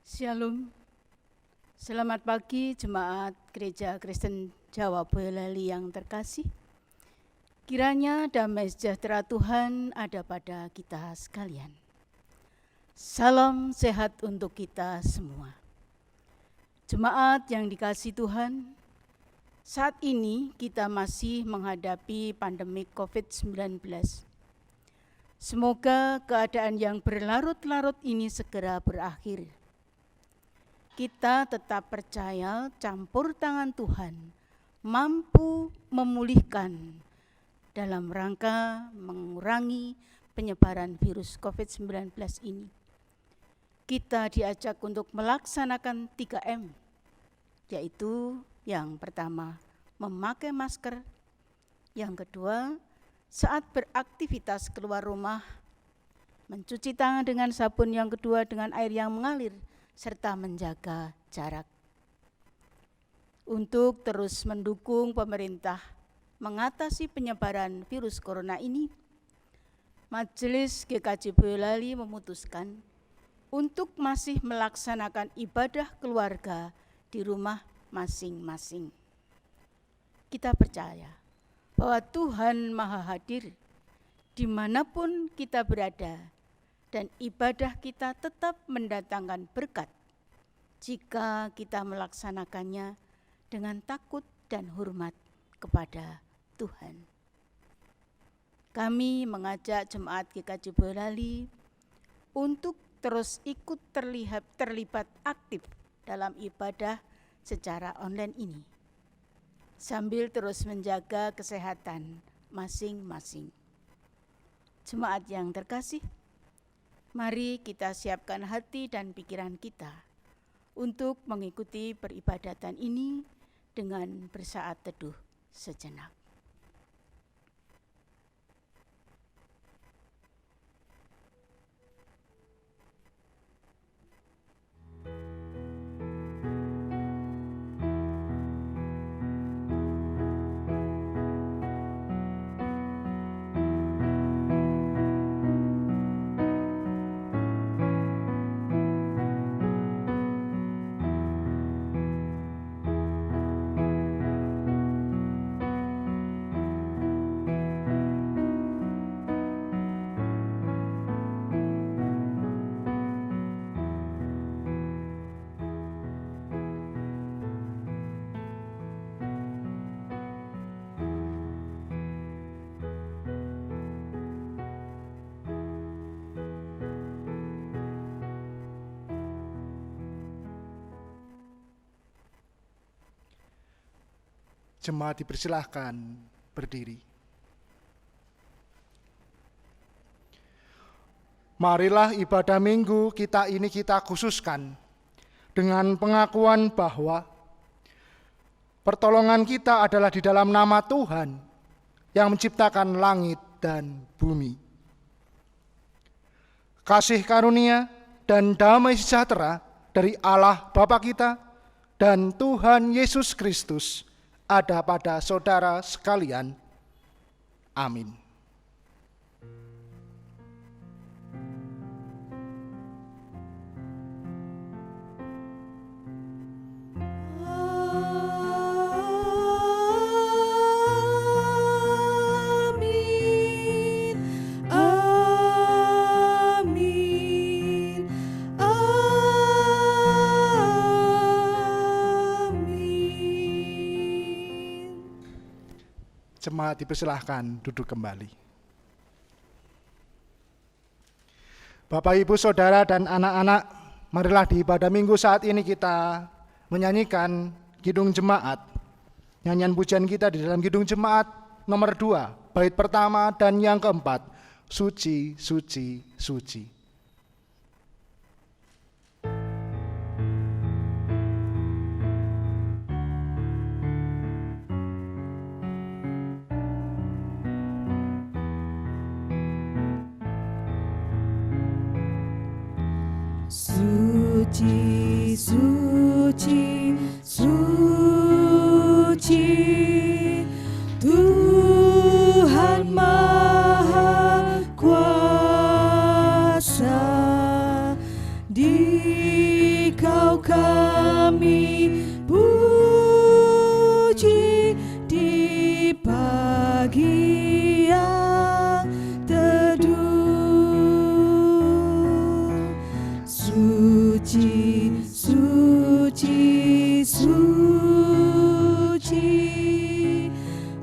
Shalom, selamat pagi Jemaat Gereja Kristen Jawa Boyolali yang terkasih. Kiranya damai sejahtera Tuhan ada pada kita sekalian. Salam sehat untuk kita semua. Jemaat yang dikasihi Tuhan, saat ini kita masih menghadapi pandemi COVID-19. Semoga keadaan yang berlarut-larut ini segera berakhir. Kita tetap percaya campur tangan Tuhan mampu memulihkan dalam rangka mengurangi penyebaran virus COVID-19 ini. Kita diajak untuk melaksanakan 3M, yaitu yang pertama, memakai masker. Yang kedua, saat beraktivitas keluar rumah, mencuci tangan dengan sabun. Yang kedua, dengan air yang mengalir, serta menjaga jarak. Untuk terus mendukung pemerintah mengatasi penyebaran virus corona ini, Majelis GKJ Boyolali memutuskan untuk masih melaksanakan ibadah keluarga di rumah masing-masing. Kita percaya bahwa Tuhan Maha Hadir dimanapun kita berada, dan ibadah kita tetap mendatangkan berkat jika kita melaksanakannya dengan takut dan hormat kepada Tuhan. Kami mengajak Jemaat GKJ Boyolali untuk terus ikut terlibat aktif dalam ibadah secara online ini, sambil terus menjaga kesehatan masing-masing. Jemaat yang terkasih, mari kita siapkan hati dan pikiran kita untuk mengikuti peribadatan ini dengan bersaat teduh sejenak. Jemaat dipersilahkan berdiri. Marilah ibadah minggu kita khususkan dengan pengakuan bahwa pertolongan kita adalah di dalam nama Tuhan yang menciptakan langit dan bumi. Kasih karunia dan damai sejahtera dari Allah Bapa kita dan Tuhan Yesus Kristus ada pada saudara sekalian. Amin. Jemaat dipersilahkan duduk kembali. Bapak, Ibu, Saudara, dan anak-anak, marilah di ibadah minggu saat ini kita menyanyikan Kidung Jemaat. Nyanyian pujian kita di dalam Kidung Jemaat nomor 2, bait pertama dan yang keempat, Suci, Suci, Suci. Suci, suci, suci, Tuhan Maha Kuasa, di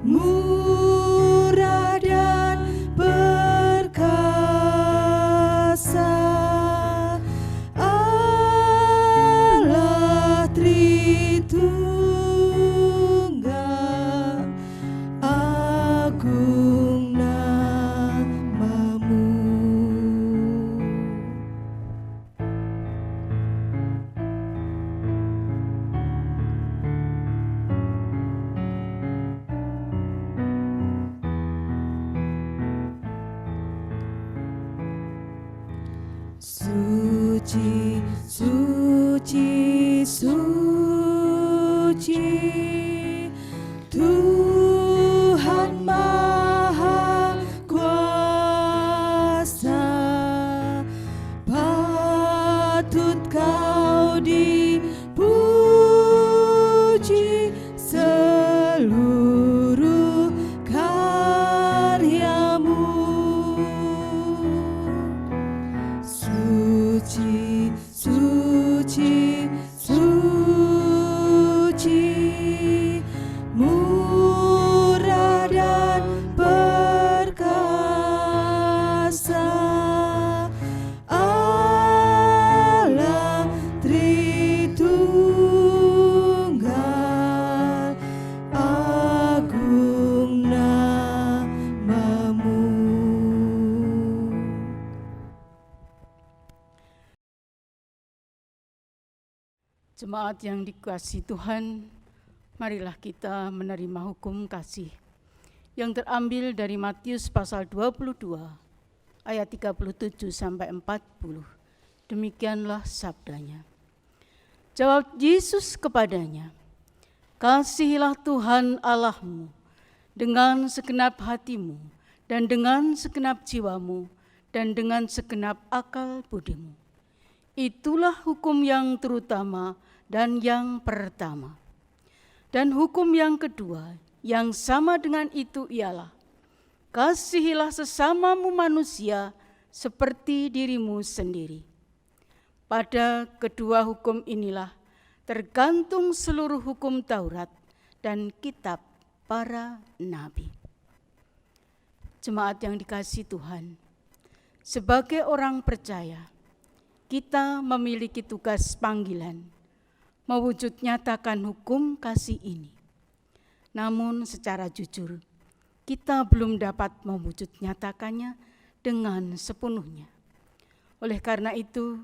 murah dan perkasa, Allah Tritunggal, agung namamu. Suci, suci, suci, Tuhan Maha Kuasa, patut Kau dipuji seluruh karyamu. Suci, suci, suci, murah dan perkasa, Allah Tritunggal, agung namamu. Jemaat yang dikasihi Tuhan, marilah kita menerima hukum kasih yang terambil dari Matius pasal 22 ayat 37 sampai 40. Demikianlah sabdanya. Jawab Yesus kepadanya, "Kasihilah Tuhan Allahmu dengan segenap hatimu dan dengan segenap jiwamu dan dengan segenap akal budimu. Itulah hukum yang terutama dan yang pertama. Dan hukum yang kedua yang sama dengan itu ialah, kasihilah sesamamu manusia seperti dirimu sendiri. Pada kedua hukum inilah tergantung seluruh hukum Taurat dan kitab para nabi." Jemaat yang dikasihi Tuhan, sebagai orang percaya, kita memiliki tugas panggilan mewujud nyatakan hukum kasih ini. Namun secara jujur, kita belum dapat mewujud nyatakannya dengan sepenuhnya. Oleh karena itu,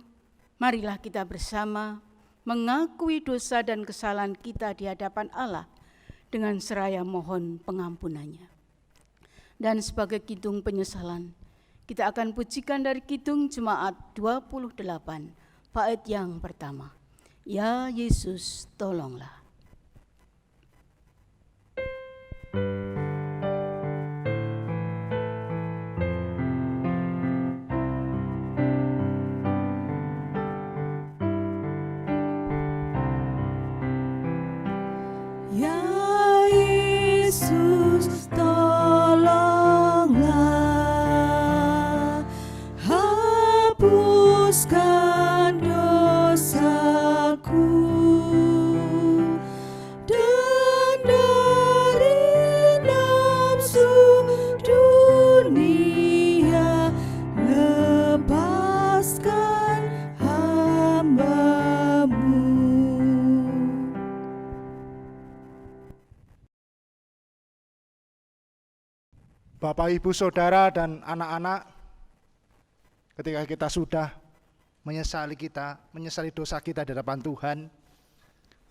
marilah kita bersama mengakui dosa dan kesalahan kita di hadapan Allah dengan seraya mohon pengampunannya. Dan sebagai kidung penyesalan, kita akan pujikan dari Kidung Jemaat 28, bait yang pertama. Ya Yesus, tolonglah. Ya Yesus, tolonglah, hapuskan dosaku, dan dari nafsu dunia lepaskan hamba-Mu. Bapak, Ibu, Saudara, dan anak-anak, ketika kita sudah menyesali dosa kita di hadapan Tuhan,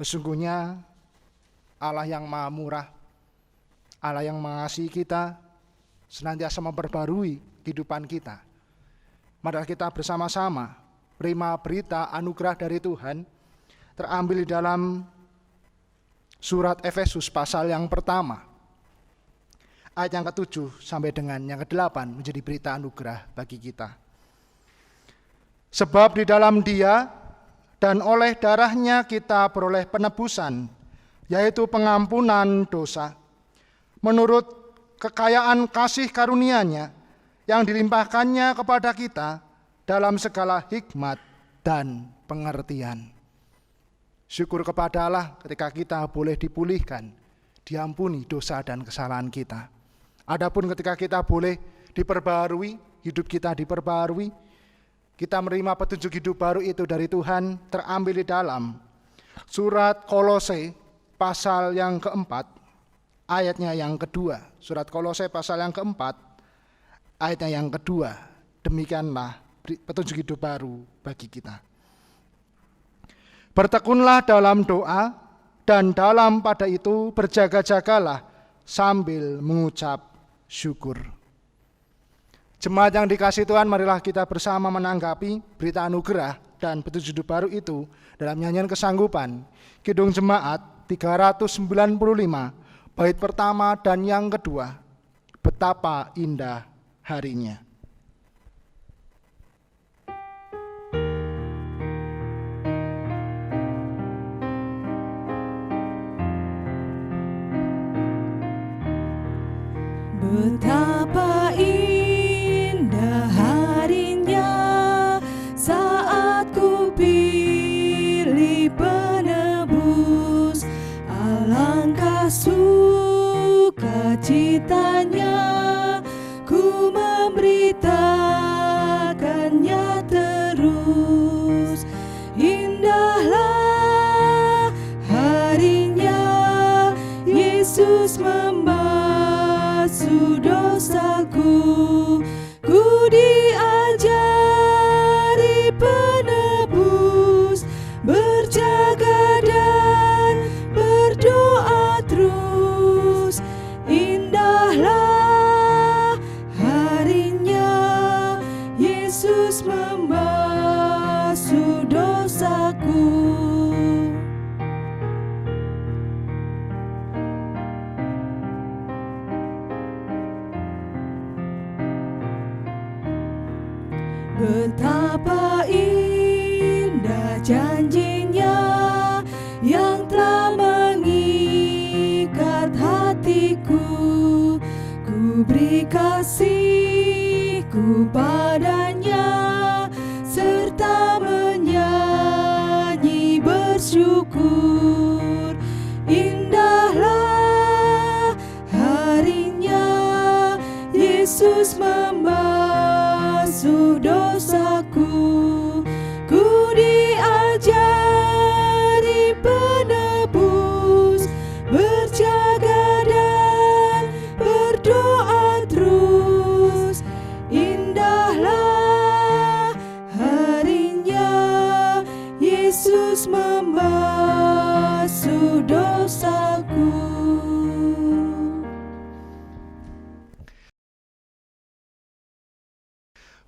sesungguhnya Allah yang Maha Murah, Allah yang mengasihi kita, senantiasa memperbarui kehidupan kita. Mari kita bersama-sama terima berita anugerah dari Tuhan, terambil di dalam surat Efesus pasal yang pertama, ayat yang ke-7 sampai dengan yang ke-8 menjadi berita anugerah bagi kita. Sebab di dalam Dia dan oleh darahnya kita beroleh penebusan, yaitu pengampunan dosa, menurut kekayaan kasih karunia-Nya yang dilimpahkannya kepada kita dalam segala hikmat dan pengertian. Syukur kepada Allah ketika kita boleh dipulihkan, diampuni dosa dan kesalahan kita. Adapun ketika kita boleh diperbarui, hidup kita diperbarui, kita menerima petunjuk hidup baru itu dari Tuhan, terambil di dalam surat Kolose pasal yang keempat, ayatnya yang kedua. Surat Kolose pasal yang keempat, ayatnya yang kedua. Demikianlah petunjuk hidup baru bagi kita. Bertekunlah dalam doa, dan dalam pada itu berjaga-jagalah sambil mengucap syukur. Jemaat yang dikasihi Tuhan, marilah kita bersama menanggapi berita anugerah dan petunjuk hidup baru itu dalam nyanyian kesanggupan Kidung Jemaat 395, bait pertama dan yang kedua, betapa indah harinya. Betapa indah harinya saat ku pilih penebus, alangkah sukacitanya ku memberitakannya terus. Indahlah harinya Yesus membasuh dosaku, ku diajari penebus, berjaga dan berdoa terus. Indahlah harinya Yesus membasuh dosaku. Betapa indah janjinya yang telah mengikat hatiku, ku beri kasihku padanya serta menyanyi bersyukur. Indahlah harinya Yesus membasuh dosaku, ku diajari penebus, berjaga dan berdoa terus. Indahlah harinya Yesus membasuh dosaku.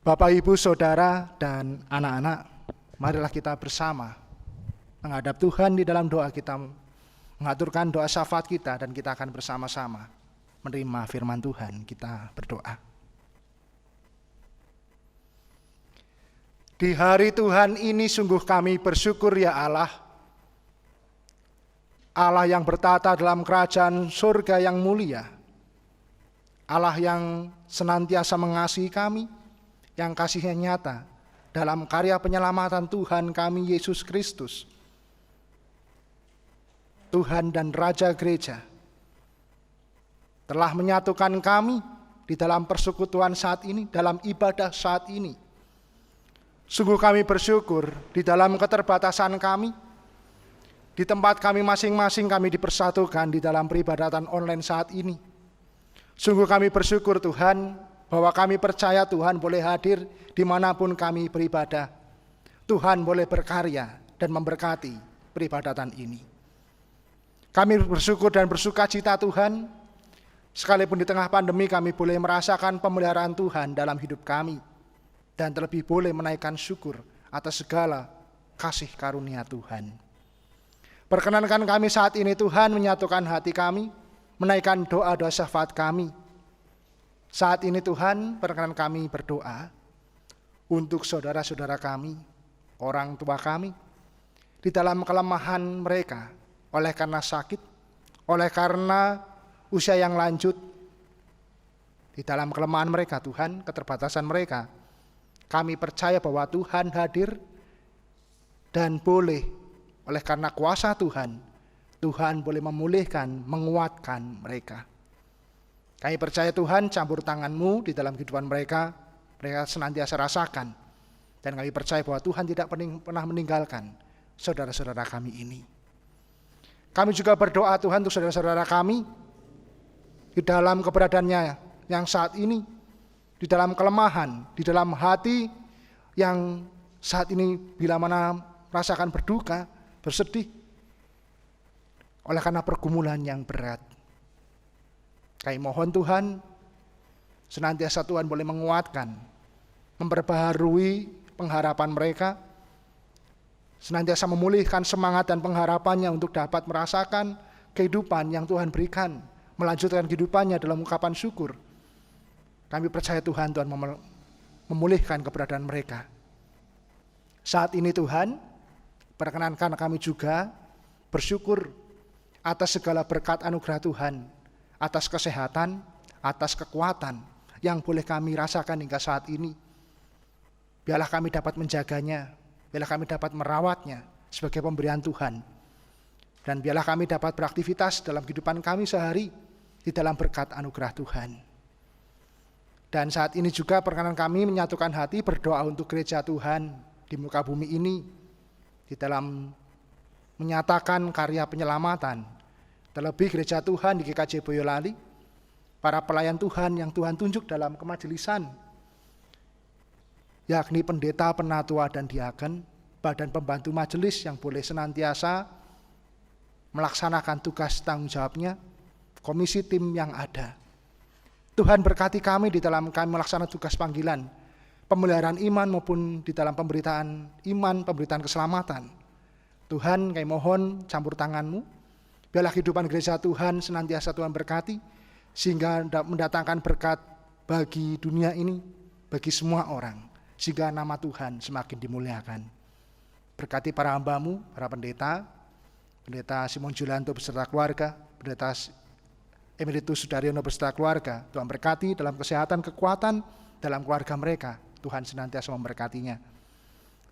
Bapak, Ibu, Saudara, dan anak-anak, marilah kita bersama menghadap Tuhan di dalam doa kita, mengaturkan doa syafaat kita, dan kita akan bersama-sama menerima firman Tuhan. Kita berdoa. Di hari Tuhan ini sungguh kami bersyukur ya Allah, Allah yang bertata dalam kerajaan surga yang mulia, Allah yang senantiasa mengasihi kami, yang kasihnya nyata dalam karya penyelamatan Tuhan kami Yesus Kristus, Tuhan dan Raja Gereja, telah menyatukan kami di dalam persekutuan saat ini, dalam ibadah saat ini. Sungguh kami bersyukur di dalam keterbatasan kami, di tempat kami masing-masing kami dipersatukan di dalam peribadatan online saat ini. Sungguh kami bersyukur Tuhan, bahwa kami percaya Tuhan boleh hadir dimanapun kami beribadah. Tuhan boleh berkarya dan memberkati peribadatan ini. Kami bersyukur dan bersukacita Tuhan, sekalipun di tengah pandemi kami boleh merasakan pemeliharaan Tuhan dalam hidup kami, dan terlebih boleh menaikkan syukur atas segala kasih karunia Tuhan. Perkenankan kami saat ini Tuhan menyatukan hati kami, menaikkan doa-doa syafaat kami. Saat ini Tuhan, perkenan kami berdoa untuk saudara-saudara kami, orang tua kami, di dalam kelemahan mereka, oleh karena sakit, oleh karena usia yang lanjut, di dalam kelemahan mereka Tuhan, keterbatasan mereka, kami percaya bahwa Tuhan hadir dan boleh, oleh karena kuasa Tuhan, Tuhan boleh memulihkan, menguatkan mereka. Kami percaya Tuhan campur tangan-Mu di dalam kehidupan mereka senantiasa rasakan. Dan kami percaya bahwa Tuhan tidak pernah meninggalkan saudara-saudara kami ini. Kami juga berdoa Tuhan untuk saudara-saudara kami di dalam keberadaannya yang saat ini, di dalam kelemahan, di dalam hati yang saat ini bila mana merasakan berduka, bersedih, oleh karena pergumulan yang berat. Kami mohon Tuhan, senantiasa Tuhan boleh menguatkan, memperbaharui pengharapan mereka, senantiasa memulihkan semangat dan pengharapannya untuk dapat merasakan kehidupan yang Tuhan berikan, melanjutkan kehidupannya dalam ungkapan syukur. Kami percaya Tuhan memulihkan keberadaan mereka. Saat ini Tuhan, perkenankan kami juga bersyukur atas segala berkat anugerah Tuhan, atas kesehatan, atas kekuatan yang boleh kami rasakan hingga saat ini. Biarlah kami dapat menjaganya, biarlah kami dapat merawatnya sebagai pemberian Tuhan. Dan biarlah kami dapat beraktivitas dalam kehidupan kami sehari di dalam berkat anugerah Tuhan. Dan saat ini juga perkenan kami menyatukan hati berdoa untuk gereja Tuhan di muka bumi ini, di dalam menyatakan karya penyelamatan. Terlebih gereja Tuhan di GKJ Boyolali, para pelayan Tuhan yang Tuhan tunjuk dalam kemajelisan, yakni pendeta, penatua, dan diaken, badan pembantu majelis yang boleh senantiasa melaksanakan tugas tanggung jawabnya, komisi tim yang ada. Tuhan berkati kami di dalam kami melaksanakan tugas panggilan, pemeliharaan iman maupun di dalam pemberitaan iman, pemberitaan keselamatan. Tuhan, kami mohon campur tangan-Mu, biarlah kehidupan gereja Tuhan senantiasa Tuhan berkati, sehingga mendatangkan berkat bagi dunia ini, bagi semua orang, sehingga nama Tuhan semakin dimuliakan. Berkati para hamba-Mu, para pendeta, Pendeta Simon Julianto beserta keluarga, Pendeta Emeritus Sudaryono beserta keluarga. Tuhan berkati dalam kesehatan, kekuatan dalam keluarga mereka. Tuhan senantiasa memberkatinya.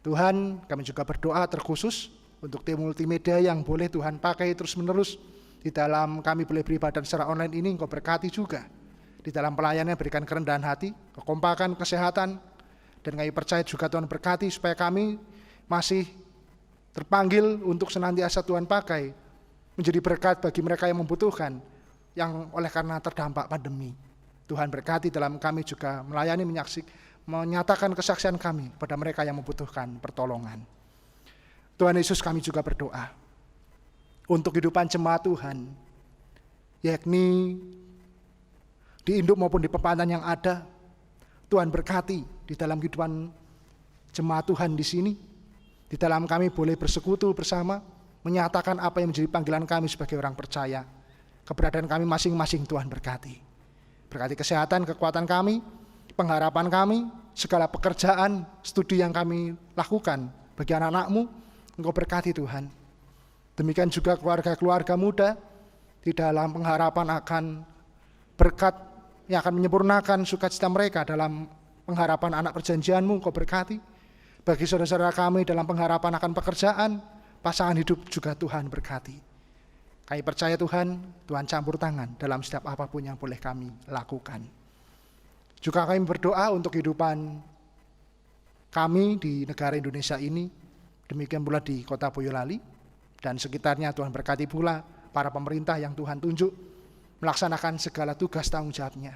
Tuhan, kami juga berdoa terkhusus untuk tim multimedia yang boleh Tuhan pakai terus-menerus di dalam kami boleh beribadah secara online ini. Engkau berkati juga di dalam pelayanannya, berikan kerendahan hati, kekompakan, kesehatan, dan kami percaya juga Tuhan berkati supaya kami masih terpanggil untuk senantiasa Tuhan pakai menjadi berkat bagi mereka yang membutuhkan, yang oleh karena terdampak pandemi. Tuhan berkati dalam kami juga melayani, menyatakan kesaksian kami pada mereka yang membutuhkan pertolongan. Tuhan Yesus, kami juga berdoa untuk kehidupan jemaat Tuhan, yakni di induk maupun di pepantan yang ada. Tuhan berkati di dalam kehidupan jemaat Tuhan di sini, di dalam kami boleh bersekutu bersama, menyatakan apa yang menjadi panggilan kami sebagai orang percaya. Keberadaan kami masing-masing Tuhan berkati. Berkati kesehatan, kekuatan kami, pengharapan kami, segala pekerjaan, studi yang kami lakukan bagi anak-anak-Mu, Engkau berkati Tuhan. Demikian juga keluarga-keluarga muda di dalam pengharapan akan berkat yang akan menyempurnakan sukacita mereka dalam pengharapan anak perjanjian-Mu, Engkau berkati. Bagi saudara-saudara kami dalam pengharapan akan pekerjaan, pasangan hidup juga Tuhan berkati. Kami percaya Tuhan, Tuhan campur tangan dalam setiap apapun yang boleh kami lakukan. Juga kami berdoa untuk kehidupan kami di negara Indonesia ini, demikian pula di kota Boyolali dan sekitarnya. Tuhan berkati pula para pemerintah yang Tuhan tunjuk melaksanakan segala tugas tanggung jawabnya.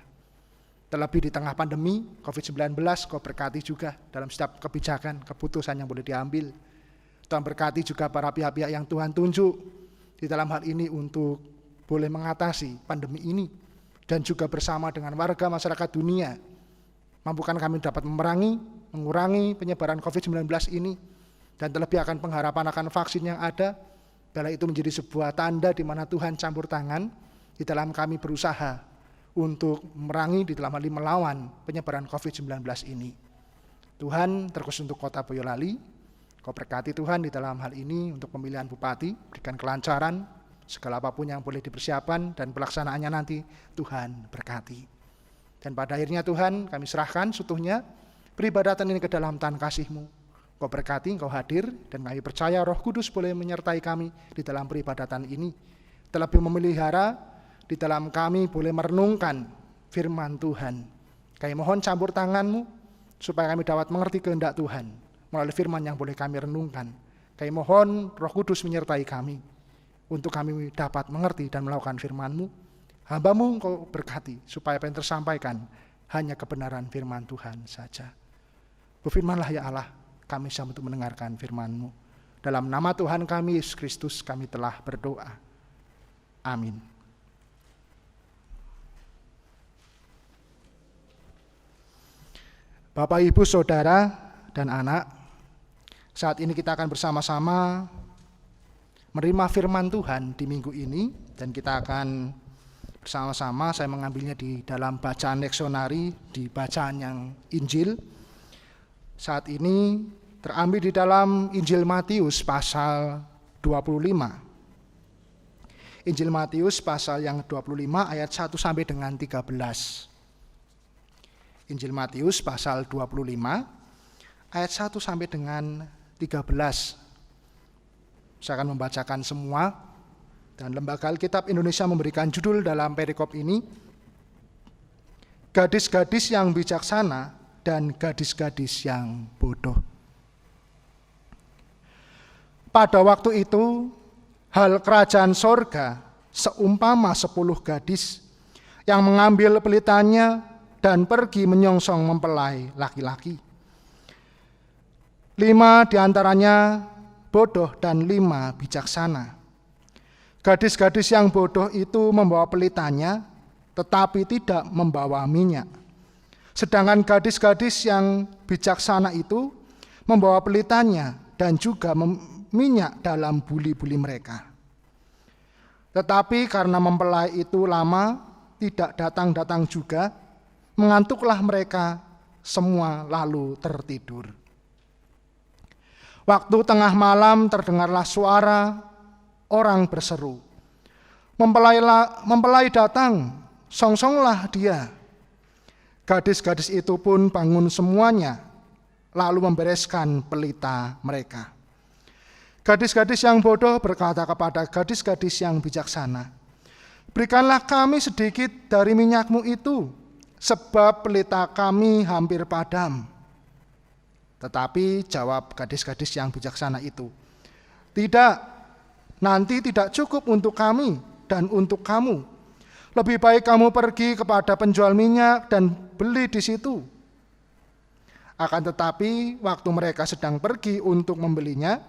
Terlebih di tengah pandemi COVID-19, Kau berkati juga dalam setiap kebijakan, keputusan yang boleh diambil. Tuhan berkati juga para pihak-pihak yang Tuhan tunjuk di dalam hal ini untuk boleh mengatasi pandemi ini, dan juga bersama dengan warga masyarakat dunia, mampukan kami dapat mengurangi penyebaran COVID-19 ini, dan terlebih akan pengharapan akan vaksin yang ada. Biarlah itu menjadi sebuah tanda di mana Tuhan campur tangan di dalam kami berusaha untuk memerangi, di dalam hal ini melawan penyebaran COVID-19 ini. Tuhan, terkhusus untuk kota Boyolali, Kau berkati Tuhan di dalam hal ini untuk pemilihan bupati, berikan kelancaran, segala apapun yang boleh dipersiapkan dan pelaksanaannya nanti Tuhan berkati. Dan pada akhirnya Tuhan, kami serahkan seutuhnya peribadatan ini ke dalam tangan kasih-Mu. Kau berkati, Kau hadir, dan kami percaya Roh Kudus boleh menyertai kami di dalam peribadatan ini. Terlebih memelihara di dalam kami boleh merenungkan firman Tuhan. Kami mohon campur tangan-Mu supaya kami dapat mengerti kehendak Tuhan melalui firman yang boleh kami renungkan. Kami mohon Roh Kudus menyertai kami untuk kami dapat mengerti dan melakukan firman-Mu. Hamba-Mu Engkau berkati supaya apa yang tersampaikan hanya kebenaran firman Tuhan saja. Berfirmanlah ya Allah, kami siap untuk mendengarkan firman-Mu. Dalam nama Tuhan kami Yesus Kristus kami telah berdoa. Amin. Bapak, Ibu, Saudara, dan anak, saat ini kita akan bersama-sama menerima firman Tuhan di minggu ini, dan kita akan bersama-sama, saya mengambilnya di dalam bacaan leksionari, di bacaan yang Injil. Saat ini terambil di dalam Injil Matius pasal 25. Injil Matius pasal yang 25 ayat 1 sampai dengan 13. Injil Matius pasal 25 ayat 1 sampai dengan 13. Saya akan membacakan semua, dan Lembaga Alkitab Indonesia memberikan judul dalam perikop ini, Gadis-gadis yang bijaksana dan gadis-gadis yang bodoh. Pada waktu itu, hal kerajaan sorga seumpama 10 gadis yang mengambil pelitanya dan pergi menyongsong mempelai laki-laki. 5 diantaranya bodoh dan 5 bijaksana. Gadis-gadis yang bodoh itu membawa pelitanya, tetapi tidak membawa minyak. Sedangkan gadis-gadis yang bijaksana itu membawa pelitanya dan juga minyak dalam buli-buli mereka. Tetapi karena mempelai itu lama, tidak datang-datang juga, mengantuklah mereka semua lalu tertidur. Waktu tengah malam terdengarlah suara orang berseru, "Mempelai datang, songsonglah dia." Gadis-gadis itu pun bangun semuanya, lalu membereskan pelita mereka. Gadis-gadis yang bodoh berkata kepada gadis-gadis yang bijaksana, "Berikanlah kami sedikit dari minyakmu itu, sebab pelita kami hampir padam." Tetapi jawab gadis-gadis yang bijaksana itu, "Tidak, nanti tidak cukup untuk kami dan untuk kamu. Lebih baik kamu pergi kepada penjual minyak dan beli di situ." Akan tetapi waktu mereka sedang pergi untuk membelinya,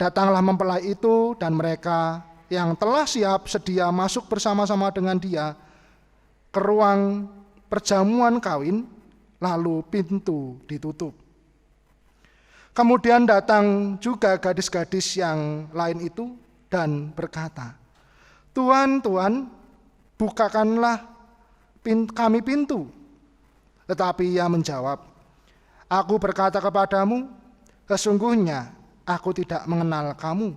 datanglah mempelai itu, dan mereka yang telah siap sedia masuk bersama-sama dengan dia ke ruang perjamuan kawin, lalu pintu ditutup. Kemudian datang juga gadis-gadis yang lain itu dan berkata, "Tuan, Tuan, bukakanlah kami pintu." Tetapi ia menjawab, "Aku berkata kepadamu, sesungguhnya aku tidak mengenal kamu.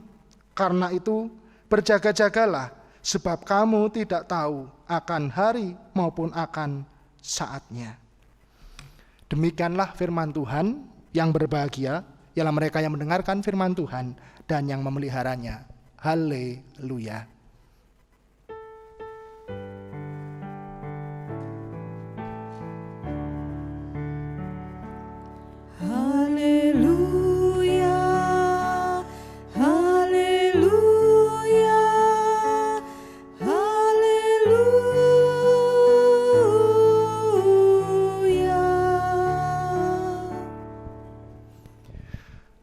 Karena itu berjaga-jagalah, sebab kamu tidak tahu akan hari maupun akan saatnya." Demikianlah firman Tuhan. Yang berbahagia ialah mereka yang mendengarkan firman Tuhan dan yang memeliharanya. Haleluya. Haleluya, haleluya, haleluya.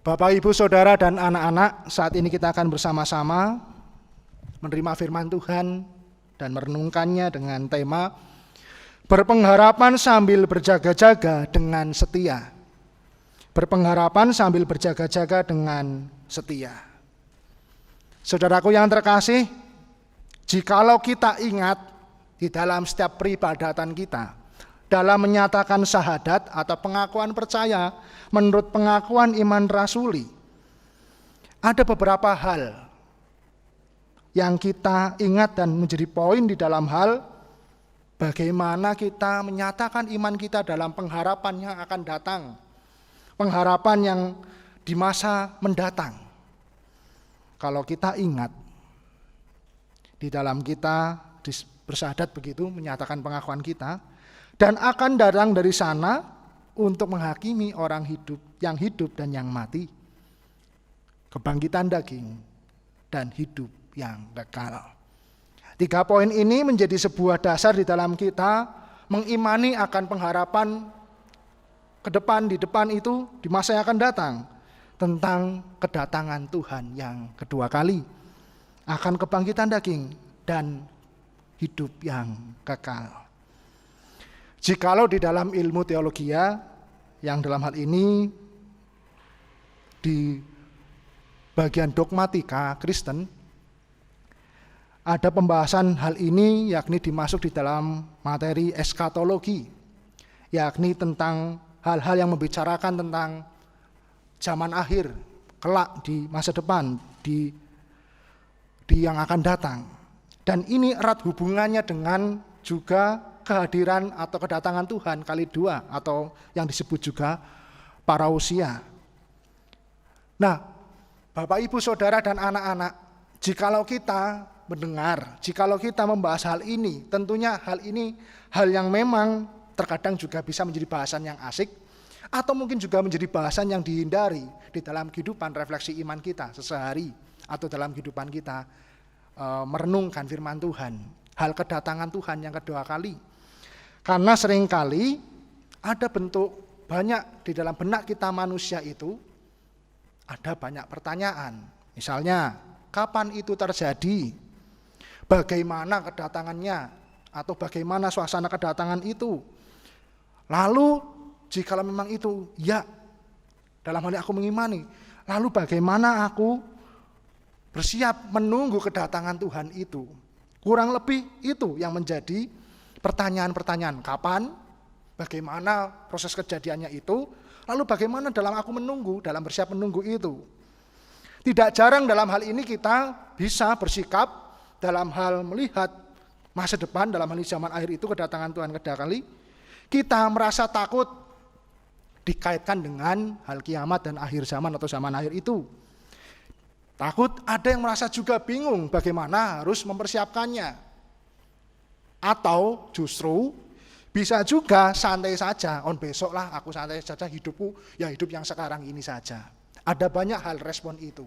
Bapak, Ibu, Saudara, dan anak-anak, saat ini kita akan bersama-sama menerima firman Tuhan dan merenungkannya dengan tema berpengharapan sambil berjaga-jaga dengan setia. Berpengharapan sambil berjaga-jaga dengan setia. Saudaraku yang terkasih, jikalau kita ingat di dalam setiap peribadatan kita, dalam menyatakan syahadat atau pengakuan percaya menurut pengakuan iman rasuli, ada beberapa hal yang kita ingat dan menjadi poin di dalam hal bagaimana kita menyatakan iman kita dalam pengharapan yang akan datang. pengharapan yang di masa mendatang. Kalau kita ingat, di dalam kita bersyahadat begitu, menyatakan pengakuan kita, dan akan datang dari sana untuk menghakimi orang yang hidup dan yang mati, kebangkitan daging dan hidup yang kekal. 3 poin ini menjadi sebuah dasar di dalam kita mengimani akan pengharapan ke depan, di depan itu, di masa yang akan datang, tentang kedatangan Tuhan yang kedua kali, akan kebangkitan daging dan hidup yang kekal. Jikalau di dalam ilmu teologia, yang dalam hal ini di bagian dogmatika Kristen, ada pembahasan hal ini, yakni dimasuk di dalam materi eskatologi, yakni tentang hal-hal yang membicarakan tentang zaman akhir, kelak di masa depan, di yang akan datang. Dan ini erat hubungannya dengan juga kehadiran atau kedatangan Tuhan kali 2, atau yang disebut juga parousia. Nah, Bapak, Ibu, Saudara, dan anak-anak, jikalau kita mendengar, jikalau kita membahas hal ini, tentunya hal ini hal yang memang terkadang juga bisa menjadi bahasan yang asik, atau mungkin juga menjadi bahasan yang dihindari di dalam kehidupan refleksi iman kita sehari-hari, atau dalam kehidupan kita merenungkan firman Tuhan, hal kedatangan Tuhan yang kedua kali. Karena seringkali ada bentuk banyak di dalam benak kita manusia itu, ada banyak pertanyaan. Misalnya, kapan itu terjadi? Bagaimana kedatangannya? Atau bagaimana suasana kedatangan itu? Lalu jikalau memang itu, ya, dalam hal ini aku mengimani, lalu bagaimana aku bersiap menunggu kedatangan Tuhan itu? Kurang lebih itu yang menjadi pertanyaan-pertanyaan. Kapan? Bagaimana proses kejadiannya itu? Lalu bagaimana dalam aku menunggu, dalam bersiap menunggu itu? Tidak jarang dalam hal ini kita bisa bersikap dalam hal melihat masa depan, dalam hal zaman akhir itu, kedatangan Tuhan kedua kali, kita merasa takut dikaitkan dengan hal kiamat dan akhir zaman atau zaman akhir itu. Takut, ada yang merasa juga bingung bagaimana harus mempersiapkannya. Atau justru bisa juga santai saja, besok lah aku santai saja, hidupku ya hidup yang sekarang ini saja. Ada banyak hal respon itu.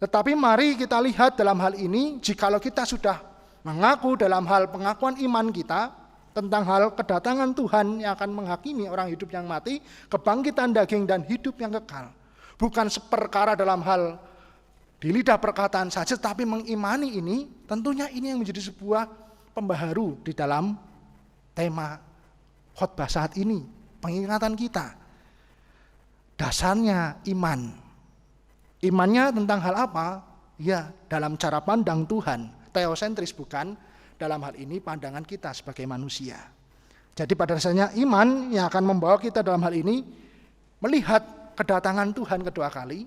Tetapi mari kita lihat dalam hal ini, jikalau kita sudah mengaku dalam hal pengakuan iman kita, tentang hal kedatangan Tuhan yang akan menghakimi orang hidup yang mati, kebangkitan daging dan hidup yang kekal. Bukan seperkara dalam hal di lidah perkataan saja, tapi mengimani ini, tentunya ini yang menjadi sebuah pembaharu di dalam tema khotbah saat ini, pengingatan kita. Dasarnya iman. Imannya tentang hal apa? Ya, dalam cara pandang Tuhan, teosentris, bukan dalam hal ini pandangan kita sebagai manusia. Jadi pada dasarnya iman yang akan membawa kita dalam hal ini melihat kedatangan Tuhan kedua kali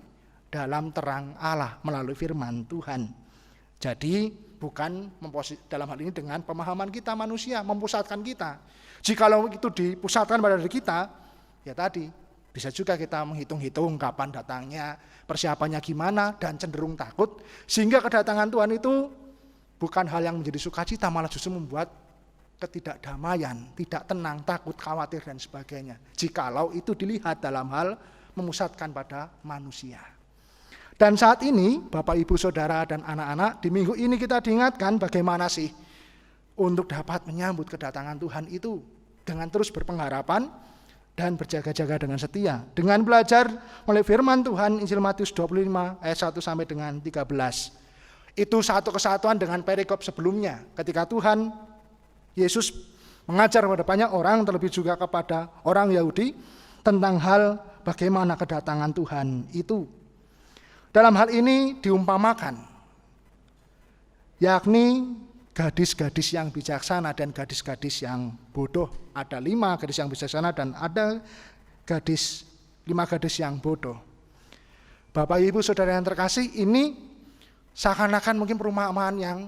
dalam terang Allah melalui firman Tuhan. Jadi bukan dalam hal ini dengan pemahaman kita manusia, memusatkan kita. Jikalau itu dipusatkan pada diri kita, ya tadi bisa juga kita menghitung-hitung kapan datangnya, persiapannya gimana, dan cenderung takut, sehingga kedatangan Tuhan itu bukan hal yang menjadi sukacita, malah justru membuat ketidakdamaian, tidak tenang, takut, khawatir, dan sebagainya. Jikalau itu dilihat dalam hal memusatkan pada manusia. Dan saat ini, Bapak, Ibu, Saudara, dan anak-anak, di minggu ini kita diingatkan bagaimana sih untuk dapat menyambut kedatangan Tuhan itu dengan terus berpengharapan dan berjaga-jaga dengan setia. Dengan belajar oleh firman Tuhan, Injil Matius 25 ayat 1 sampai dengan 13. Itu satu kesatuan dengan perikop sebelumnya, ketika Tuhan Yesus mengajar kepada banyak orang, terlebih juga kepada orang Yahudi, tentang hal bagaimana kedatangan Tuhan itu. Dalam hal ini diumpamakan, yakni gadis-gadis yang bijaksana dan gadis-gadis yang bodoh. Ada 5 gadis yang bijaksana dan ada 5 gadis yang bodoh. Bapak, Ibu, Saudara yang terkasih, ini seakan-akan mungkin perumpamaan yang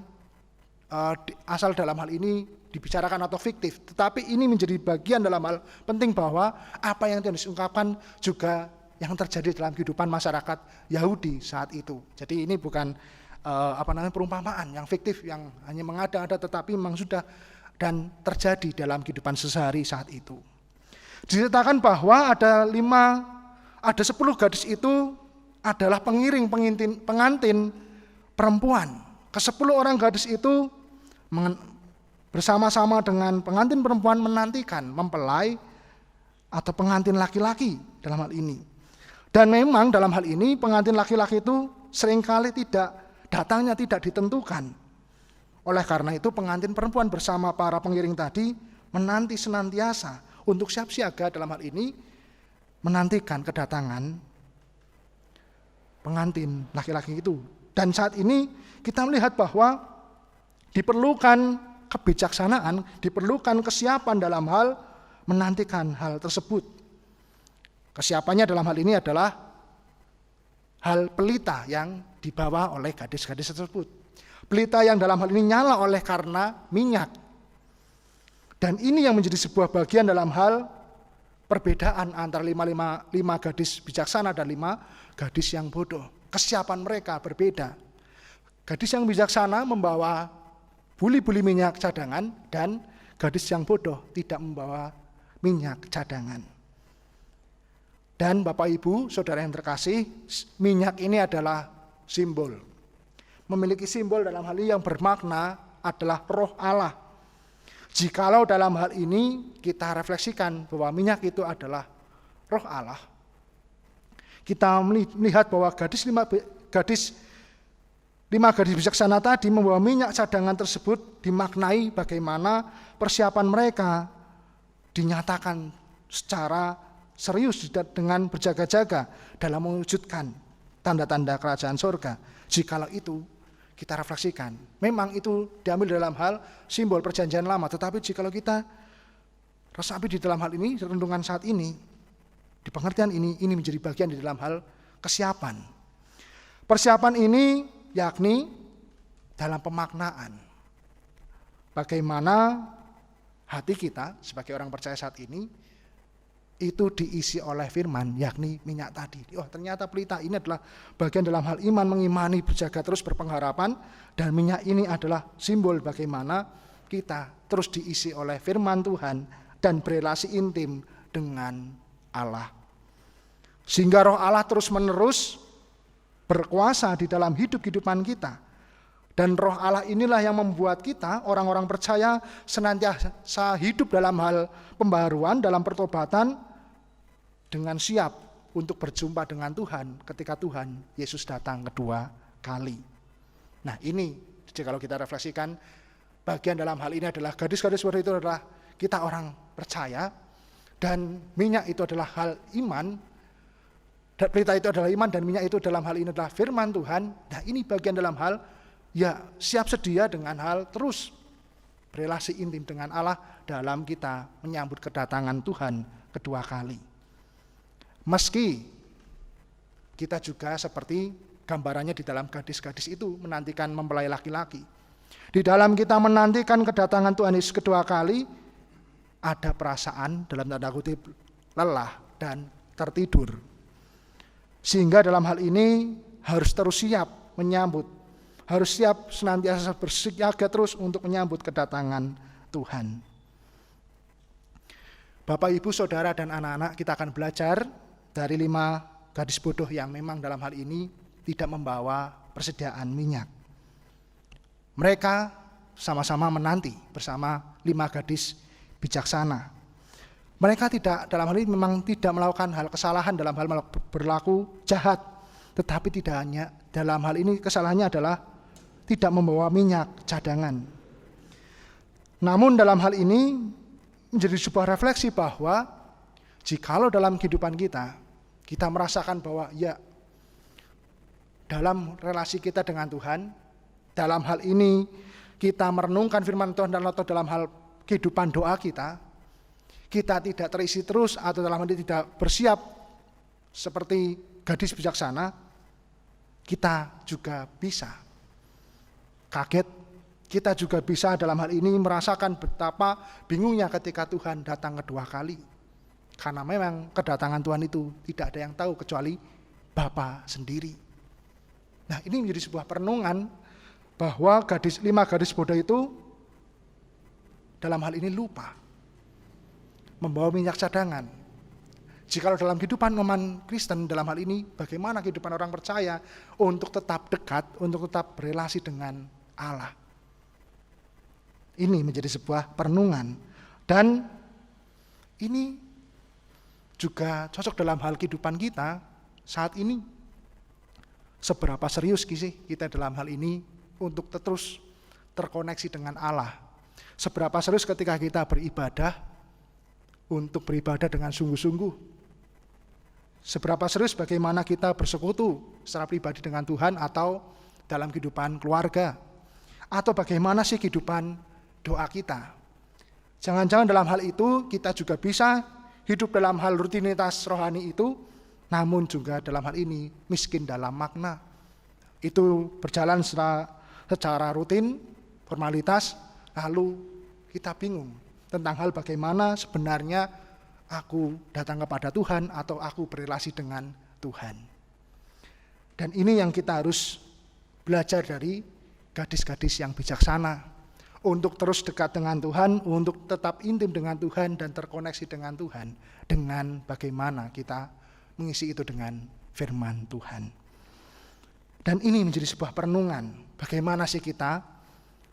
asal dalam hal ini dibicarakan atau fiktif, tetapi ini menjadi bagian dalam hal penting bahwa apa yang diungkapkan juga yang terjadi dalam kehidupan masyarakat Yahudi saat itu. Jadi ini bukan perumpamaan yang fiktif yang hanya mengada-ada, tetapi memang sudah dan terjadi dalam kehidupan sehari saat itu. Diceritakan bahwa ada 10 gadis itu adalah pengantin perempuan. Ke-10 orang gadis itu bersama-sama dengan pengantin perempuan menantikan mempelai atau pengantin laki-laki dalam hal ini. Dan memang dalam hal ini pengantin laki-laki itu seringkali datangnya tidak ditentukan. Oleh karena itu pengantin perempuan bersama para pengiring tadi menanti senantiasa untuk siap siaga dalam hal ini menantikan kedatangan pengantin laki-laki itu. Dan saat ini kita melihat bahwa diperlukan kebijaksanaan, diperlukan kesiapan dalam hal menantikan hal tersebut. Kesiapannya dalam hal ini adalah hal pelita yang dibawa oleh gadis-gadis tersebut. Pelita yang dalam hal ini nyala oleh karena minyak. Dan ini yang menjadi sebuah bagian dalam hal perbedaan antara 5 gadis bijaksana dan 5 gadis yang bodoh. Kesiapan mereka berbeda. Gadis yang bijaksana membawa buli-buli minyak cadangan dan gadis yang bodoh tidak membawa minyak cadangan. Dan Bapak Ibu, Saudara yang terkasih, minyak ini adalah simbol. Memiliki simbol dalam hal ini yang bermakna adalah Roh Allah. Jikalau dalam hal ini kita refleksikan bahwa minyak itu adalah Roh Allah, kita melihat bahwa lima gadis bijaksana tadi membawa minyak cadangan tersebut dimaknai bagaimana persiapan mereka dinyatakan secara serius dengan berjaga-jaga dalam mewujudkan tanda-tanda kerajaan surga. Jikalau itu kita refleksikan, memang itu diambil dalam hal simbol perjanjian lama, tetapi jikalau kita resapi di dalam hal ini, renungan saat ini, di pengertian ini menjadi bagian di dalam hal kesiapan. Persiapan ini yakni dalam pemaknaan. Bagaimana hati kita sebagai orang percaya saat ini itu diisi oleh firman, yakni minyak tadi. Oh, ternyata pelita ini adalah bagian dalam hal iman, mengimani, berjaga terus, berpengharapan, dan minyak ini adalah simbol bagaimana kita terus diisi oleh firman Tuhan dan berelasi intim dengan Allah. Sehingga Roh Allah terus-menerus berkuasa di dalam hidup-hidupan kita. Dan Roh Allah inilah yang membuat kita, orang-orang percaya, senantiasa hidup dalam hal pembaharuan, dalam pertobatan, dengan siap untuk berjumpa dengan Tuhan ketika Tuhan Yesus datang kedua kali. Nah ini, kalau kita refleksikan, bagian dalam hal ini adalah gadis-gadis seperti itu adalah kita orang percaya, dan minyak itu adalah hal iman, dan pelita itu adalah iman, dan minyak itu dalam hal ini adalah firman Tuhan. Nah ini bagian dalam hal ya siap sedia dengan hal terus berelasi intim dengan Allah dalam kita menyambut kedatangan Tuhan kedua kali. Meski kita juga seperti gambarannya di dalam gadis-gadis itu menantikan mempelai laki-laki. Di dalam kita menantikan kedatangan Tuhan Yesus kedua kali, ada perasaan dalam tanda kutip lelah dan tertidur. Sehingga dalam hal ini harus terus siap menyambut, harus siap senantiasa bersiaga terus untuk menyambut kedatangan Tuhan. Bapak, Ibu, Saudara, dan anak-anak, kita akan belajar dari 5 gadis bodoh yang memang dalam hal ini tidak membawa persediaan minyak. Mereka sama-sama menanti bersama 5 gadis bijaksana. Mereka tidak dalam hal ini memang tidak melakukan hal kesalahan dalam hal berlaku jahat, tetapi tidak hanya dalam hal ini kesalahannya adalah tidak membawa minyak cadangan. Namun dalam hal ini menjadi sebuah refleksi bahwa jikalau dalam kehidupan kita merasakan bahwa ya dalam relasi kita dengan Tuhan, dalam hal ini kita merenungkan firman Tuhan dan atau dalam hal kehidupan doa kita tidak terisi terus atau dalam hal ini tidak bersiap seperti gadis bijaksana, kita juga bisa kaget, Kita juga bisa dalam hal ini merasakan betapa bingungnya ketika Tuhan datang kedua kali. Karena memang kedatangan Tuhan itu tidak ada yang tahu kecuali Bapa sendiri. Nah, ini menjadi sebuah perenungan bahwa 5 gadis bodoh itu dalam hal ini lupa membawa minyak cadangan. Jikalau dalam kehidupan umat Kristen dalam hal ini, bagaimana kehidupan orang percaya untuk tetap dekat, untuk tetap berelasi dengan Allah. Ini menjadi sebuah perenungan. Dan ini juga cocok dalam hal kehidupan kita saat ini. Seberapa serius sih kita dalam hal ini untuk terus terkoneksi dengan Allah. Seberapa serius ketika kita beribadah, untuk beribadah dengan sungguh-sungguh. Seberapa serius bagaimana kita bersekutu secara pribadi dengan Tuhan atau dalam kehidupan keluarga. Atau bagaimana sih kehidupan doa kita. Jangan-jangan dalam hal itu kita juga bisa hidup dalam hal rutinitas rohani itu, namun juga dalam hal ini miskin dalam makna. Itu berjalan secara rutin, formalitas, lalu kita bingung tentang hal bagaimana sebenarnya aku datang kepada Tuhan atau aku berelasi dengan Tuhan. Dan ini yang kita harus belajar dari gadis-gadis yang bijaksana. Untuk terus dekat dengan Tuhan, untuk tetap intim dengan Tuhan dan terkoneksi dengan Tuhan. Dengan bagaimana kita mengisi itu dengan firman Tuhan. Dan ini menjadi sebuah perenungan. Bagaimana sih kita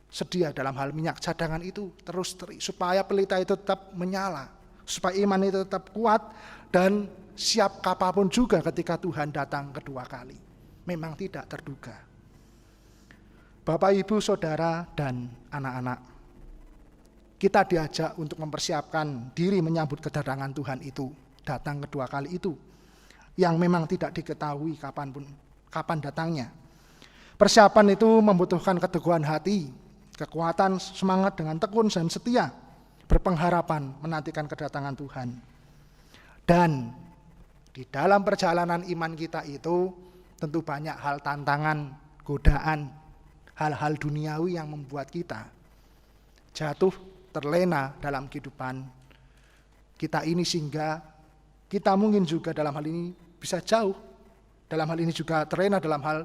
sedia dalam hal minyak cadangan itu terus supaya pelita itu tetap menyala. Supaya iman itu tetap kuat dan siap kapanpun juga ketika Tuhan datang kedua kali. Memang tidak terduga. Bapak, Ibu, Saudara, dan anak-anak, kita diajak untuk mempersiapkan diri menyambut kedatangan Tuhan itu, datang kedua kali itu, yang memang tidak diketahui kapan datangnya. Persiapan itu membutuhkan keteguhan hati, kekuatan semangat dengan tekun dan setia, berpengharapan menantikan kedatangan Tuhan. Dan di dalam perjalanan iman kita itu tentu banyak hal tantangan, godaan, hal-hal duniawi yang membuat kita jatuh terlena dalam kehidupan kita ini, sehingga kita mungkin juga dalam hal ini bisa jauh. Dalam hal ini juga terlena dalam hal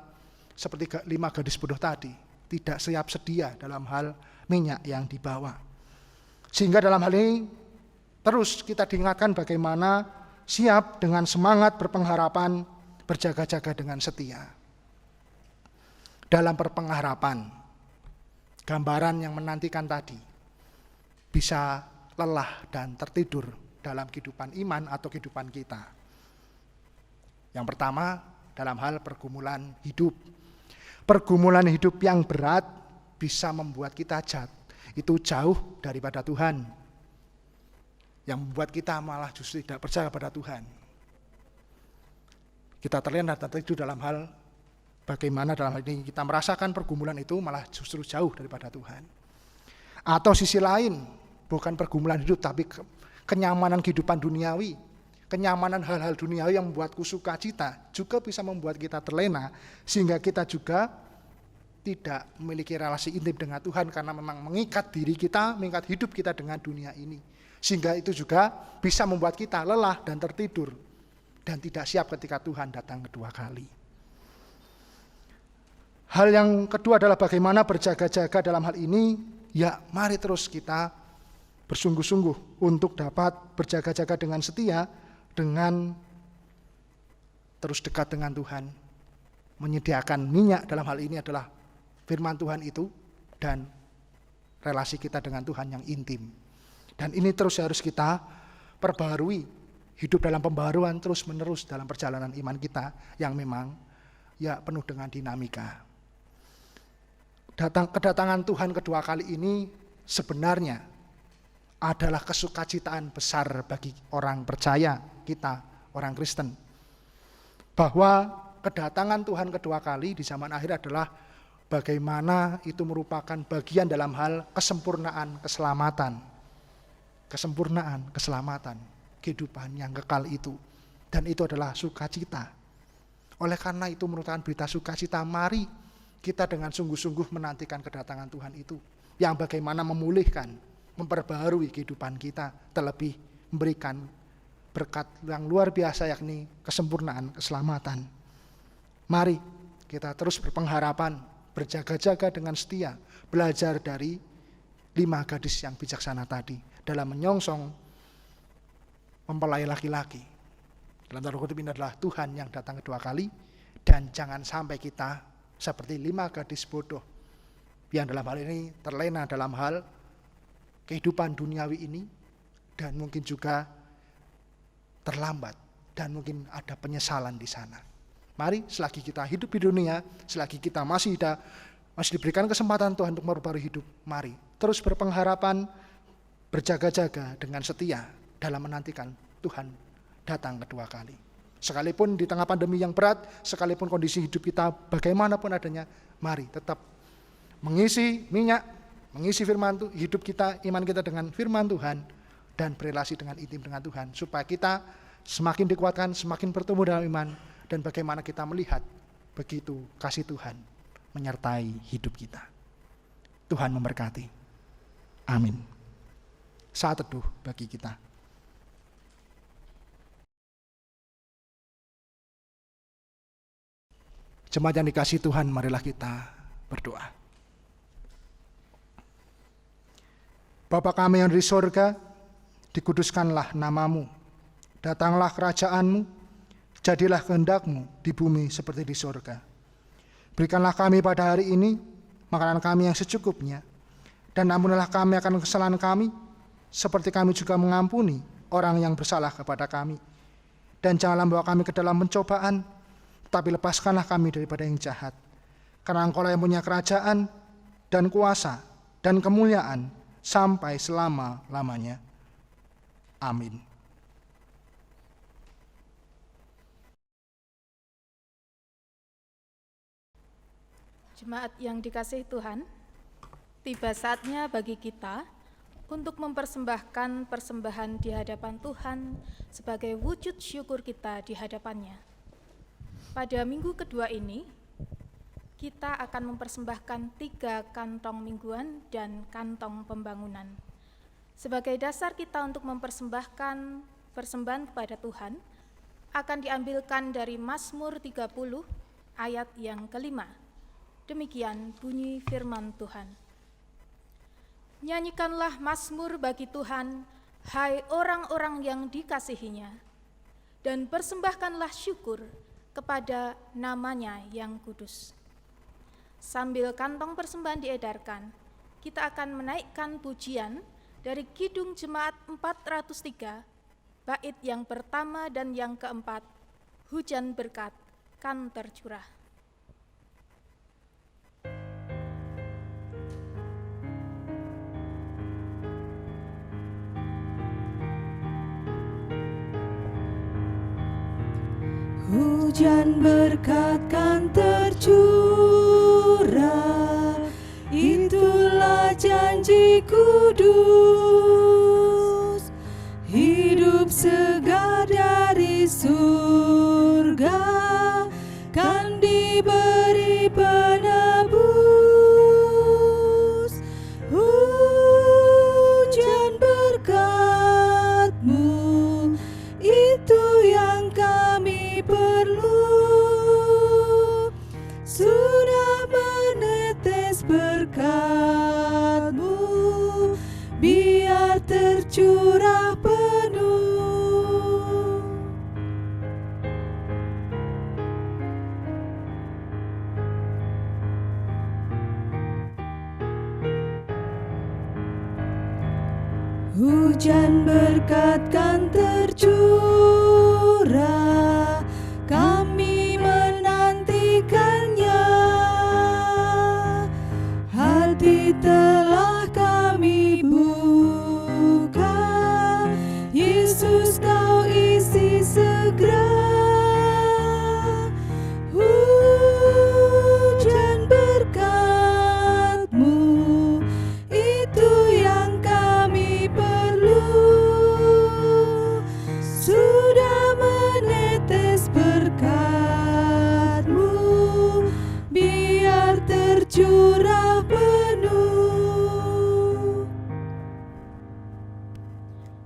seperti 5 gadis bodoh tadi, tidak siap sedia dalam hal minyak yang dibawa. Sehingga dalam hal ini terus kita diingatkan bagaimana siap dengan semangat berpengharapan, berjaga-jaga dengan setia. Dalam berpengharapan, gambaran yang menantikan tadi bisa lelah dan tertidur dalam kehidupan iman atau kehidupan kita. Yang pertama, dalam hal pergumulan hidup. Pergumulan hidup yang berat bisa membuat kita itu jauh daripada Tuhan. Yang membuat kita malah justru tidak percaya pada Tuhan. Kita terlena dan tertidur dalam hal bagaimana dalam hal ini kita merasakan pergumulan itu malah justru jauh daripada Tuhan. Atau sisi lain, bukan pergumulan hidup tapi kenyamanan kehidupan duniawi, kenyamanan hal-hal duniawi yang membuatku sukacita juga bisa membuat kita terlena, sehingga kita juga tidak memiliki relasi intim dengan Tuhan karena memang mengikat diri kita, mengikat hidup kita dengan dunia ini. Sehingga itu juga bisa membuat kita lelah dan tertidur dan tidak siap ketika Tuhan datang kedua kali. Hal yang kedua adalah bagaimana berjaga-jaga dalam hal ini. Ya, mari terus kita bersungguh-sungguh untuk dapat berjaga-jaga dengan setia, dengan terus dekat dengan Tuhan. Menyediakan minyak dalam hal ini adalah firman Tuhan itu dan relasi kita dengan Tuhan yang intim. Dan ini terus harus kita perbaharui, hidup dalam pembaharuan terus-menerus dalam perjalanan iman kita yang memang ya penuh dengan dinamika. Kedatangan Tuhan kedua kali ini sebenarnya adalah kesukacitaan besar bagi orang percaya kita, orang Kristen. Bahwa kedatangan Tuhan kedua kali di zaman akhir adalah bagaimana itu merupakan bagian dalam hal kesempurnaan, keselamatan. Kesempurnaan, keselamatan, kehidupan yang kekal itu. Dan itu adalah sukacita. Oleh karena itu merupakan berita sukacita, mari kita dengan sungguh-sungguh menantikan kedatangan Tuhan itu, yang bagaimana memulihkan, memperbaharui kehidupan kita, terlebih memberikan berkat yang luar biasa, yakni kesempurnaan, keselamatan. Mari kita terus berpengharapan, berjaga-jaga dengan setia, belajar dari 5 gadis yang bijaksana tadi dalam menyongsong mempelai laki-laki. Dalam tanda kutip ini adalah Tuhan yang datang kedua kali, dan jangan sampai kita seperti 5 gadis bodoh yang dalam hal ini terlena dalam hal kehidupan duniawi ini, dan mungkin juga terlambat, dan mungkin ada penyesalan di sana. Mari selagi kita hidup di dunia, selagi kita masih diberikan kesempatan Tuhan untuk merubah hidup, mari terus berpengharapan, berjaga-jaga dengan setia dalam menantikan Tuhan datang kedua kali. Sekalipun di tengah pandemi yang berat, sekalipun kondisi hidup kita bagaimanapun adanya, mari tetap mengisi minyak, mengisi firman Tuhan, hidup kita, iman kita dengan firman Tuhan, dan berelasi dengan intim dengan Tuhan, supaya kita semakin dikuatkan, semakin bertumbuh dalam iman, dan bagaimana kita melihat begitu kasih Tuhan menyertai hidup kita. Tuhan memberkati. Amin. Saat teduh bagi kita. Jemaat yang dikasihi Tuhan, marilah kita berdoa. Bapa kami yang di sorga, dikuduskanlah namamu, datanglah kerajaanmu, jadilah kehendak-Mu di bumi seperti di sorga. Berikanlah kami pada hari ini makanan kami yang secukupnya, dan ampunilah kami akan kesalahan kami, seperti kami juga mengampuni orang yang bersalah kepada kami. Dan janganlah membawa kami ke dalam pencobaan, tapi lepaskanlah kami daripada yang jahat. Karena Engkau yang punya kerajaan dan kuasa dan kemuliaan sampai selama-lamanya. Amin. Jemaat yang dikasihi Tuhan, tiba saatnya bagi kita untuk mempersembahkan persembahan di hadapan Tuhan sebagai wujud syukur kita di hadapannya. Pada minggu kedua ini, kita akan mempersembahkan 3 kantong mingguan dan kantong pembangunan. Sebagai dasar kita untuk mempersembahkan persembahan kepada Tuhan, akan diambilkan dari Mazmur 30 ayat yang kelima. Demikian bunyi firman Tuhan. Nyanyikanlah mazmur bagi Tuhan, hai orang-orang yang dikasihinya, dan persembahkanlah syukur kepada namanya yang kudus. Sambil kantong persembahan diedarkan, kita akan menaikkan pujian dari Kidung Jemaat 403, bait yang pertama dan yang keempat, hujan berkat kan tercurah. Hujan berkat kan tercurah, itulah janji kudus. Hidup segar dari surga kan diberi penebus. Hujan berkat-Mu, itu yang kami perlu. Sudah menetes berkat-Mu, biar tercurah penuh. Hujan berkat kan tercurah, kami menantikannya. Hati telah kami buka, Yesus kau isi segera. Hujan berkat-Mu, itu yang kami perlu. Sudah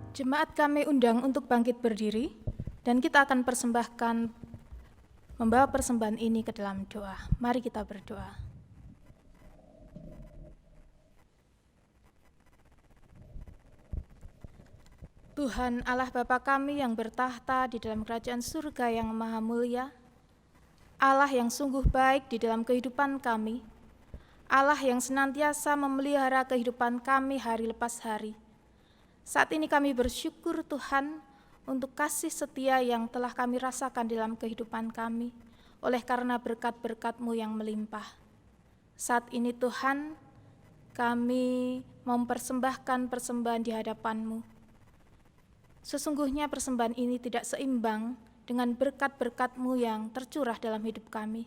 Jemaat kami undang untuk bangkit berdiri, dan kita akan membawa persembahan ini ke dalam doa. Mari kita berdoa. Tuhan Allah Bapa kami yang bertahta di dalam kerajaan surga yang maha mulia, Allah yang sungguh baik di dalam kehidupan kami, Allah yang senantiasa memelihara kehidupan kami hari lepas hari. Saat ini kami bersyukur Tuhan untuk kasih setia yang telah kami rasakan dalam kehidupan kami, oleh karena berkat-berkat-Mu yang melimpah. Saat ini Tuhan, kami mempersembahkan persembahan di hadapan-Mu. Sesungguhnya persembahan ini tidak seimbang dengan berkat-berkat-Mu yang tercurah dalam hidup kami.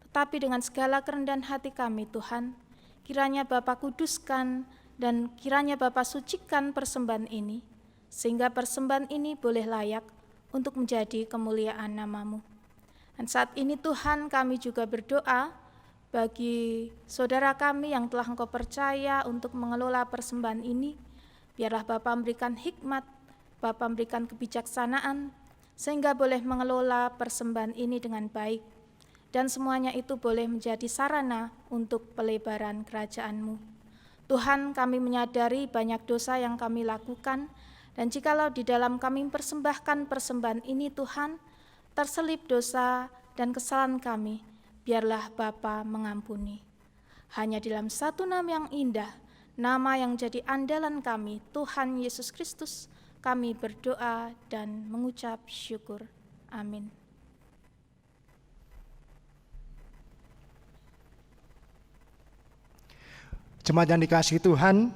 Tetapi dengan segala kerendahan hati kami Tuhan, kiranya Bapa kuduskan dan kiranya Bapa sucikan persembahan ini, sehingga persembahan ini boleh layak untuk menjadi kemuliaan nama-Mu. Dan saat ini Tuhan kami juga berdoa bagi saudara kami yang telah Engkau percaya untuk mengelola persembahan ini, biarlah Bapa memberikan hikmat, Bapa memberikan kebijaksanaan, sehingga boleh mengelola persembahan ini dengan baik, dan semuanya itu boleh menjadi sarana untuk pelebaran kerajaan-Mu. Tuhan, kami menyadari banyak dosa yang kami lakukan, dan jikalau di dalam kami mempersembahkan persembahan ini Tuhan, terselip dosa dan kesalahan kami, biarlah Bapa mengampuni. Hanya dalam satu nama yang indah, nama yang jadi andalan kami, Tuhan Yesus Kristus, kami berdoa dan mengucap syukur. Amin. Jemaat yang dikasihi Tuhan,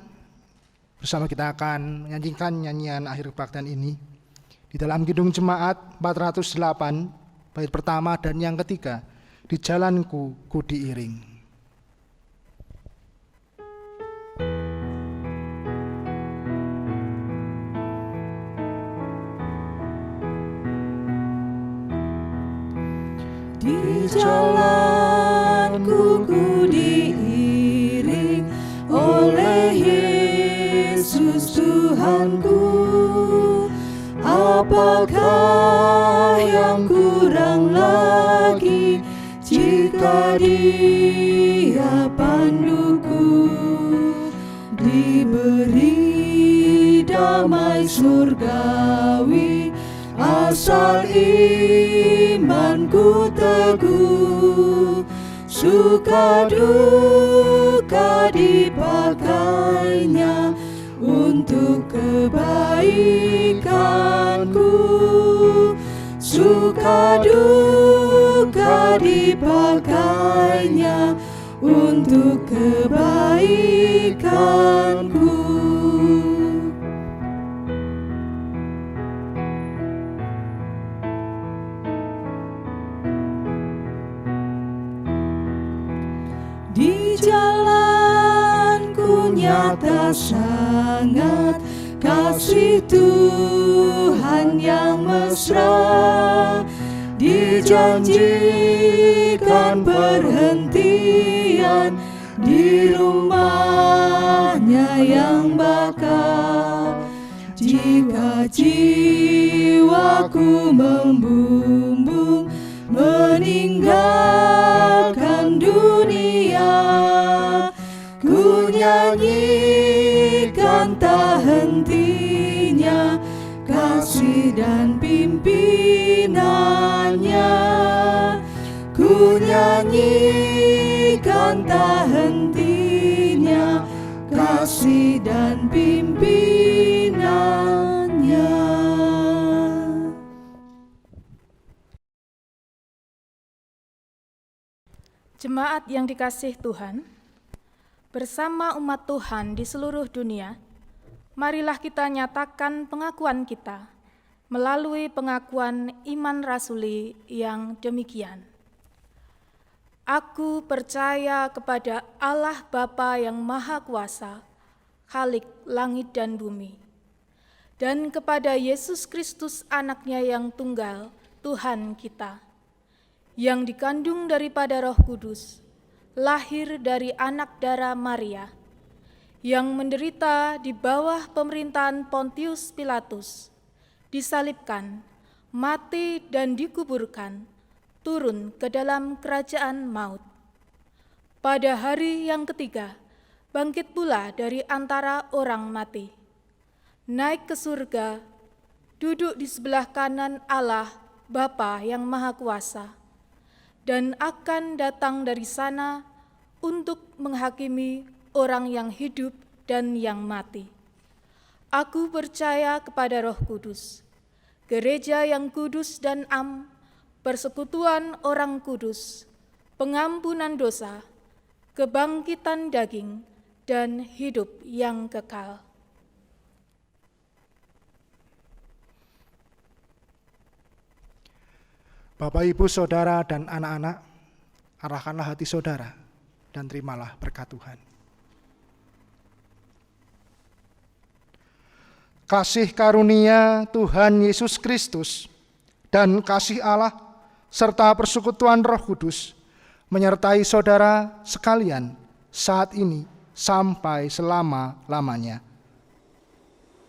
bersama kita akan menyanyikan nyanyian akhir kebaktian ini di dalam Kidung Jemaat 408, bait pertama dan yang ketiga, Di Jalanku Ku Diiring. Di jalanku ku diiring oleh Yesus Tuhanku. Apakah yang kurang lagi jika Dia panduku? Diberi damai surgawi asal imanku teguh, suka duka dipakainya untuk kebaikanku, suka duka dipakainya untuk kebaikanku. Di jalanku nyata sangat kasih Tuhan yang mesra, dijanjikan perhentian di rumahnya yang bakal. Jika jiwaku membumbung meninggalkan dunia, ku nyanyikan tak hentinya kasih dan pimpinannya. Ku nyanyikan tak hentinya kasih dan pimpinannya. Jemaat yang dikasihi Tuhan, bersama umat Tuhan di seluruh dunia, marilah kita nyatakan pengakuan kita melalui pengakuan iman rasuli yang demikian. Aku percaya kepada Allah Bapa yang Maha Kuasa, Khalik langit dan bumi, dan kepada Yesus Kristus anaknya yang tunggal, Tuhan kita, yang dikandung daripada Roh Kudus, lahir dari anak darah Maria, yang menderita di bawah pemerintahan Pontius Pilatus, disalibkan, mati dan dikuburkan, turun ke dalam kerajaan maut. Pada hari yang ketiga, bangkit pula dari antara orang mati, naik ke surga, duduk di sebelah kanan Allah Bapa yang Maha Kuasa, dan akan datang dari sana untuk menghakimi orang yang hidup dan yang mati. Aku percaya kepada Roh Kudus, gereja yang kudus dan am, persekutuan orang kudus, pengampunan dosa, kebangkitan daging, dan hidup yang kekal. Bapak, Ibu, Saudara, dan anak-anak, arahkanlah hati saudara dan terimalah berkat Tuhan. Kasih karunia Tuhan Yesus Kristus dan kasih Allah serta persekutuan Roh Kudus menyertai saudara sekalian saat ini sampai selama-lamanya.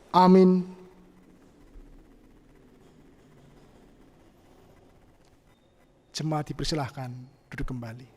Amin. Jemaat dipersilahkan duduk kembali.